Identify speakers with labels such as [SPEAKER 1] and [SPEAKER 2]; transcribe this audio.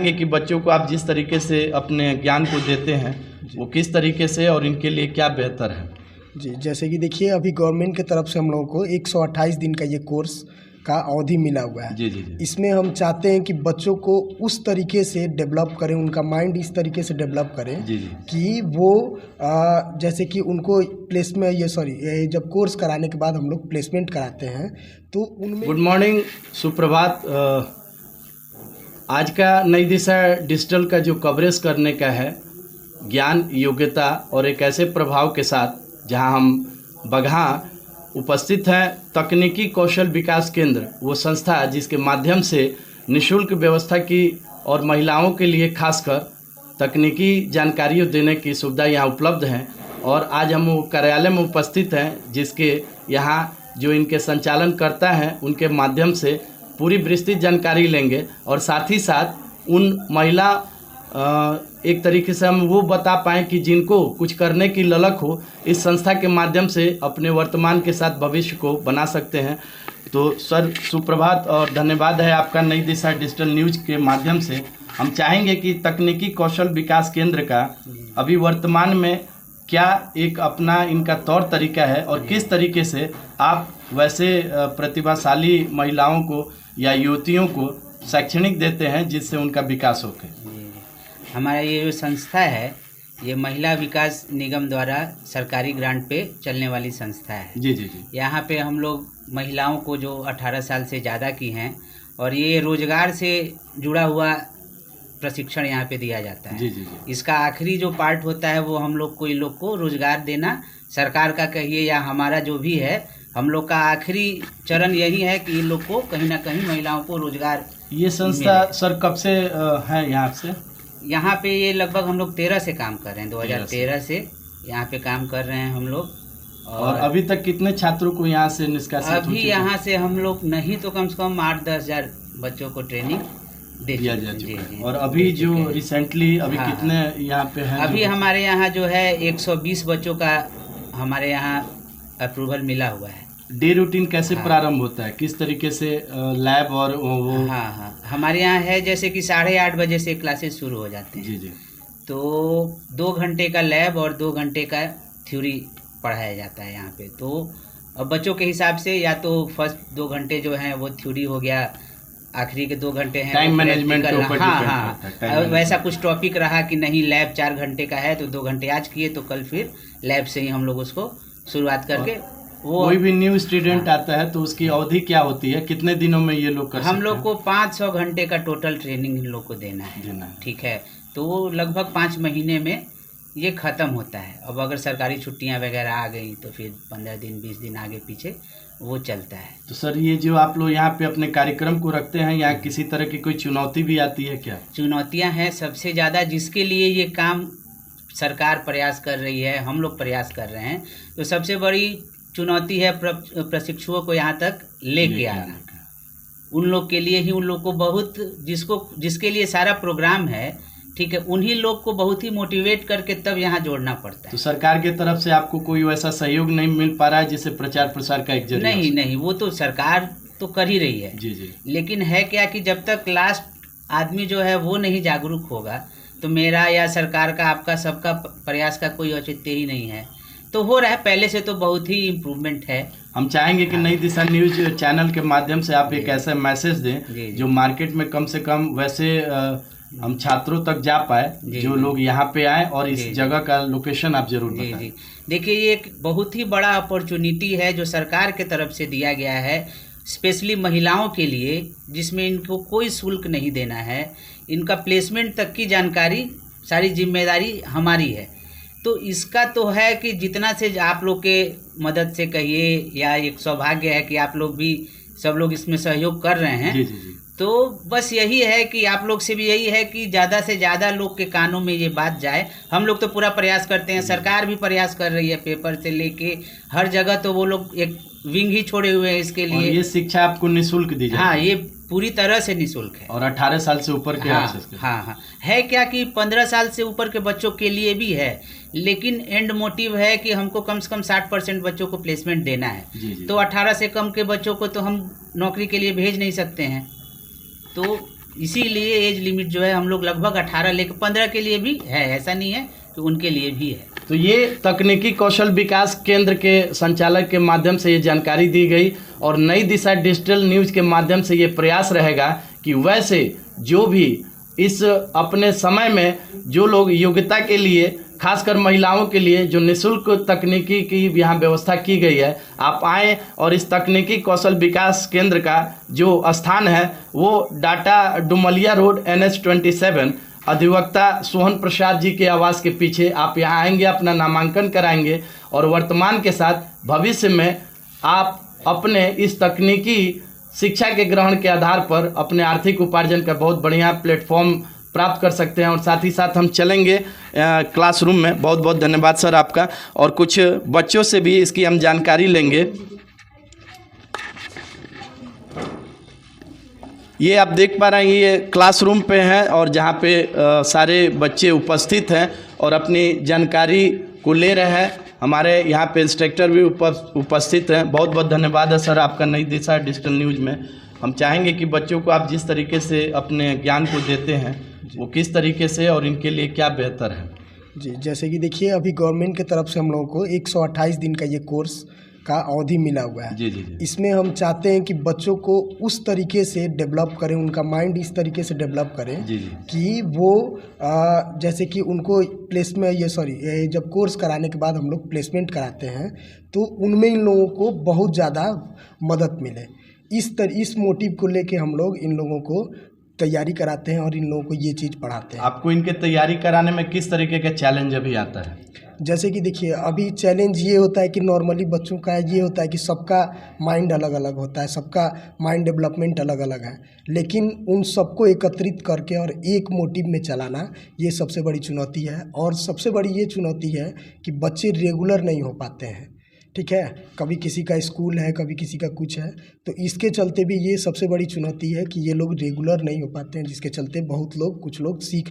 [SPEAKER 1] कि बच्चों को आप जिस तरीके से अपने ज्ञान को देते हैं वो किस तरीके से और इनके लिए क्या बेहतर है?
[SPEAKER 2] जी, जैसे कि देखिए अभी गवर्नमेंट की तरफ से हम लोगों को 128 दिन का ये कोर्स का अवधि मिला हुआ है।
[SPEAKER 1] जी जी जी।
[SPEAKER 2] इसमें हम चाहते हैं कि बच्चों को उस तरीके से डेवलप करें, उनका माइंड इस तरीके से डेवलप करें
[SPEAKER 1] जी जी।
[SPEAKER 2] कि वो जैसे कि उनको प्लेसमेंट ये जब कोर्स कराने के बाद हम लोग प्लेसमेंट कराते हैं तो उनमें।
[SPEAKER 1] गुड मॉर्निंग, सुप्रभात। आज का नई दिशा डिजिटल का जो कवरेज करने का है ज्ञान, योग्यता और एक ऐसे प्रभाव के साथ, जहां हम बगहा उपस्थित हैं तकनीकी कौशल विकास केंद्र, वो संस्था जिसके माध्यम से निःशुल्क व्यवस्था की और महिलाओं के लिए खासकर तकनीकी जानकारियों देने की सुविधा यहाँ उपलब्ध हैं। और आज हम वो कार्यालय में उपस्थित हैं जिसके यहाँ जो इनके संचालन करता है उनके माध्यम से पूरी विस्तृत जानकारी लेंगे और साथ ही साथ उन महिला एक तरीके से हम वो बता पाएँ कि जिनको कुछ करने की ललक हो, इस संस्था के माध्यम से अपने वर्तमान के साथ भविष्य को बना सकते हैं। तो सर सुप्रभात और धन्यवाद है आपका नई दिशा डिजिटल न्यूज के माध्यम से। हम चाहेंगे कि तकनीकी कौशल विकास केंद्र का अभी वर्तमान में क्या एक अपना इनका तौर तरीका है और किस तरीके से आप वैसे प्रतिभाशाली महिलाओं को या युवतियों को शैक्षणिक देते हैं जिससे उनका विकास हो।
[SPEAKER 3] हमारा ये जो संस्था है ये महिला विकास निगम द्वारा सरकारी ग्रांट पे चलने वाली संस्था है।
[SPEAKER 1] जी जी जी।
[SPEAKER 3] यहाँ पे हम लोग महिलाओं को जो 18 साल से ज़्यादा की हैं और ये रोजगार से जुड़ा हुआ प्रशिक्षण यहाँ पे दिया जाता है।
[SPEAKER 1] जी जी जी।
[SPEAKER 3] इसका आखिरी जो पार्ट होता है वो हम लोग को इन लोग को रोजगार देना, सरकार का कहिए या हमारा जो भी है, हम लोग का आखिरी चरण यही है कि इन लोग को कहीं ना कहीं महिलाओं को रोजगार।
[SPEAKER 1] ये संस्था सर कब से है यहाँ से?
[SPEAKER 3] यहाँ पे ये लगभग हम लोग 13 से काम कर रहे हैं, 2013 से यहाँ पे काम कर रहे हैं हम लोग।
[SPEAKER 1] और अभी तक कितने छात्रों को यहाँ से निष्कासित?
[SPEAKER 3] अभी यहाँ से हम लोग नहीं तो कम से कम 8-10 हज़ार बच्चों को ट्रेनिंग
[SPEAKER 1] दिया जा चुका है। और अभी जो रिसेंटली अभी कितने यहाँ पे हैं?
[SPEAKER 3] अभी हमारे यहाँ जो है 120 बच्चों का हमारे यहाँ अप्रूवल मिला हुआ है।
[SPEAKER 1] डे रूटीन कैसे प्रारंभ होता है, किस तरीके से लैब और वो?
[SPEAKER 3] हाँ, हमारे यहाँ है जैसे कि 8:30 बजे से क्लासेस शुरू हो जाते हैं।
[SPEAKER 1] जी जी।
[SPEAKER 3] तो 2 घंटे का लैब और 2 घंटे का थ्योरी पढ़ाया जाता है यहाँ पे। तो अब बच्चों के हिसाब से या तो फर्स्ट 2 घंटे जो हैं वो थ्योरी हो गया, आखिरी के 2 घंटे हैं
[SPEAKER 1] टाइम मैनेजमेंट के ऊपर।
[SPEAKER 3] हाँ, वैसा कुछ टॉपिक रहा कि नहीं लैब 4 घंटे का है तो 2 घंटे आज किए तो कल फिर लैब से ही हम लोग उसको शुरुआत करके वो।
[SPEAKER 1] कोई भी न्यू स्टूडेंट आता है तो उसकी अवधि क्या होती है, कितने दिनों में ये लोग कर सकते हैं?
[SPEAKER 3] हम लोग को 500 घंटे का टोटल ट्रेनिंग इन लोग को देना है। ठीक है, तो वो लगभग 5 महीने में ये ख़त्म होता है। अब अगर सरकारी छुट्टियां वगैरह आ गई तो फिर 15 दिन 20 दिन आगे पीछे वो चलता है।
[SPEAKER 1] तो सर ये जो आप लोग यहाँ पे अपने कार्यक्रम को रखते हैं, यहाँ किसी तरह की कोई चुनौती भी आती है क्या?
[SPEAKER 3] चुनौतियाँ हैं सबसे ज़्यादा, जिसके लिए ये काम सरकार प्रयास कर रही है, हम लोग प्रयास कर रहे हैं। तो सबसे बड़ी चुनौती है प्रशिक्षुओं को यहाँ तक लेके आना। उन लोग के लिए ही, उन लोग को बहुत जिसके लिए सारा प्रोग्राम है, ठीक है, उन्हीं लोग को बहुत ही मोटिवेट करके तब यहाँ जोड़ना पड़ता है।
[SPEAKER 1] तो सरकार की तरफ से आपको कोई वैसा सहयोग नहीं मिल पा रहा है जिससे प्रचार प्रसार का एक जरिया?
[SPEAKER 3] नहीं, वो तो सरकार तो कर ही रही है।
[SPEAKER 1] जी जी।
[SPEAKER 3] लेकिन है क्या कि जब तक लास्ट आदमी जो है वो नहीं जागरूक होगा तो मेरा या सरकार का, आपका, सबका प्रयास का कोई औचित्य ही नहीं है। तो हो रहा है, पहले से तो बहुत ही इम्प्रूवमेंट है।
[SPEAKER 1] हम चाहेंगे कि नई दिशा न्यूज चैनल के माध्यम से आप एक ऐसा मैसेज दें जो मार्केट में कम से कम वैसे हम छात्रों तक जा पाए, जो लोग यहाँ पे आए, और इस जगह का लोकेशन आप जरूर बताएं।
[SPEAKER 3] देखिए ये एक बहुत ही बड़ा अपॉर्चुनिटी है जो सरकार के तरफ से दिया गया है स्पेशली महिलाओं के लिए, जिसमें इनको कोई शुल्क नहीं देना है। इनका प्लेसमेंट तक की जानकारी, सारी जिम्मेदारी हमारी है। तो इसका तो है कि जितना से आप लोग के मदद से कहिए या एक सौभाग्य है कि आप लोग भी सब लोग इसमें सहयोग कर रहे हैं।
[SPEAKER 1] जी जी जी।
[SPEAKER 3] तो बस यही है कि आप लोग से भी यही है कि ज़्यादा से ज़्यादा लोग के कानों में ये बात जाए। हम लोग तो पूरा प्रयास करते हैं, सरकार भी प्रयास कर रही है, पेपर से लेके हर जगह। तो वो लोग एक विंग ही छोड़े हुए हैं इसके लिए।
[SPEAKER 1] और ये शिक्षा आपको निःशुल्क दी जाती है?
[SPEAKER 3] हाँ, ये पूरी तरह से निःशुल्क है।
[SPEAKER 1] और 18 साल से ऊपर के?
[SPEAKER 3] हाँ, है क्या कि 15 साल से ऊपर के बच्चों के लिए भी है, लेकिन एंड मोटिव है कि हमको कम से कम 60% बच्चों को प्लेसमेंट देना है।
[SPEAKER 1] जी।
[SPEAKER 3] तो 18 से कम के बच्चों को तो हम नौकरी के लिए भेज नहीं सकते हैं। तो इसीलिए एज लिमिट जो है हम लोग लगभग 18 लेकर 15 के लिए भी है, ऐसा नहीं है कि उनके लिए भी है।
[SPEAKER 1] तो ये तकनीकी कौशल विकास केंद्र के संचालक के माध्यम से ये जानकारी दी गई और नई दिशा डिजिटल न्यूज़ के माध्यम से ये प्रयास रहेगा कि वैसे जो भी इस अपने समय में जो लोग योग्यता के लिए खासकर महिलाओं के लिए जो निःशुल्क तकनीकी की यहाँ व्यवस्था की गई है, आप आएँ और इस तकनीकी कौशल विकास केंद्र का जो स्थान है वो डाटा डुमलिया रोड NH27 अधिवक्ता सोहन प्रसाद जी के आवास के पीछे आप यहाँ आएंगे, अपना नामांकन कराएंगे और वर्तमान के साथ भविष्य में आप अपने इस तकनीकी शिक्षा के ग्रहण के आधार पर अपने आर्थिक उपार्जन का बहुत बढ़िया प्लेटफॉर्म प्राप्त कर सकते हैं। और साथ ही साथ हम चलेंगे क्लासरूम में। बहुत बहुत धन्यवाद सर आपका, और कुछ बच्चों से भी इसकी हम जानकारी लेंगे। ये आप देख पा रहे हैं ये क्लासरूम पे हैं और जहाँ पे सारे बच्चे उपस्थित हैं और अपनी जानकारी को ले रहे हैं। हमारे यहाँ पे इंस्ट्रक्टर भी उपस्थित हैं। बहुत बहुत धन्यवाद है सर आपका नई दिशा डिजिटल न्यूज़ में। हम चाहेंगे कि बच्चों को आप जिस तरीके से अपने ज्ञान को देते हैं वो किस तरीके से और इनके लिए क्या बेहतर है।
[SPEAKER 2] जी, जैसे कि देखिए अभी गवर्नमेंट की तरफ से हम लोगों को 128 दिन का ये कोर्स का अवधि मिला हुआ है।
[SPEAKER 1] जी जी जी।
[SPEAKER 2] इसमें हम चाहते हैं कि बच्चों को उस तरीके से डेवलप करें, उनका माइंड इस तरीके से डेवलप करें
[SPEAKER 1] जी जी।
[SPEAKER 2] कि वो जैसे कि उनको प्लेसमेंट जब कोर्स कराने के बाद हम लोग प्लेसमेंट कराते हैं तो उनमें इन लोगों को बहुत ज़्यादा मदद मिले। इस मोटिव को लेके हम लोग इन लोगों को तैयारी कराते हैं और इन लोगों को ये चीज़ पढ़ाते हैं।
[SPEAKER 1] आपको इनके तैयारी कराने में किस तरीके का चैलेंज अभी आता है?
[SPEAKER 2] जैसे कि देखिए अभी चैलेंज ये होता है कि नॉर्मली बच्चों का ये होता है कि सबका माइंड अलग अलग होता है, सबका माइंड डेवलपमेंट अलग अलग है, लेकिन उन सबको एकत्रित करके और एक मोटिव में चलाना ये सबसे बड़ी चुनौती है। और सबसे बड़ी ये चुनौती है कि बच्चे रेगुलर नहीं हो पाते हैं, ठीक है। कभी किसी का स्कूल है, कभी किसी का कुछ है, तो इसके चलते भी ये सबसे बड़ी चुनौती है कि ये लोग रेगुलर नहीं हो पाते हैं, जिसके चलते कुछ लोग सीख